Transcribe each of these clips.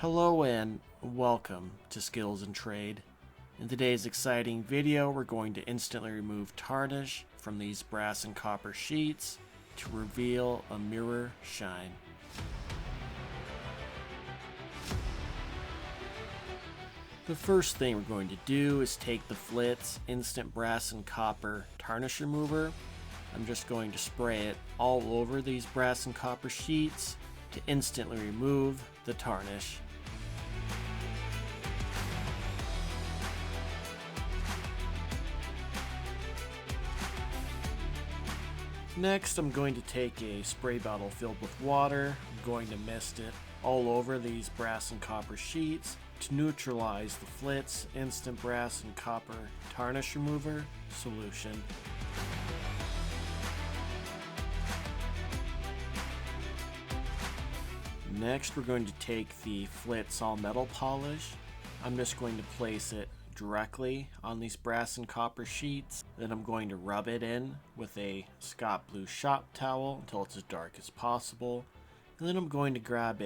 Hello and welcome to Skills and Trade. In today's exciting video, we're going to instantly remove tarnish from these brass and copper sheets to reveal a mirror shine. The first thing we're going to do is take the Flitz Instant Brass and Copper Tarnish Remover. I'm just going to spray it all over these brass and copper sheets to instantly remove the tarnish. Next, I'm going to take a spray bottle filled with water. I'm going to mist it all over these brass and copper sheets to neutralize the Flitz Instant Brass and Copper Tarnish Remover solution. Next, we're going to take the Flitz All Metal Polish. I'm just going to place it directly on these brass and copper sheets. Then I'm going to rub it in with a Scott Blue shop towel until it's as dark as possible. And then I'm going to grab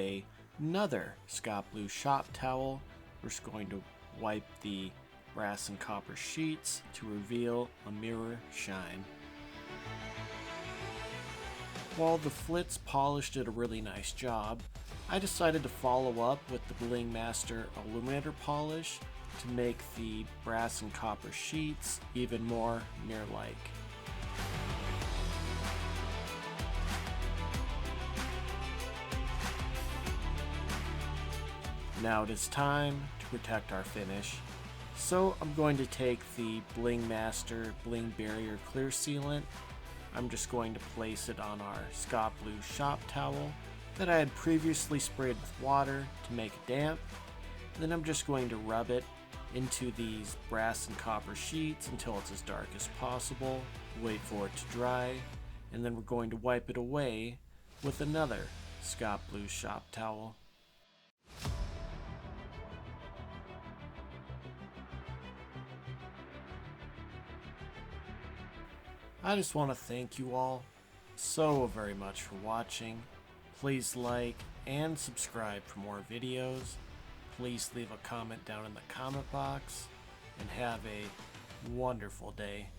another Scott Blue shop towel. We're just going to wipe the brass and copper sheets to reveal a mirror shine. While the Flitz polish did a really nice job, I decided to follow up with the Blingmaster Aluminator polish to make the brass and copper sheets even more mirror-like. Now it is time to protect our finish. So I'm going to take the Blingmaster Blingbarrier Clear Sealant. I'm just going to place it on our Scott Blue shop towel that I had previously sprayed with water to make it damp. Then I'm just going to rub it into these brass and copper sheets until it's as dark as possible, wait for it to dry, and then we're going to wipe it away with another Scott Blue shop towel. I just want to thank you all so very much for watching. Please like and subscribe for more videos. Please leave a comment down in the comment box and have a wonderful day.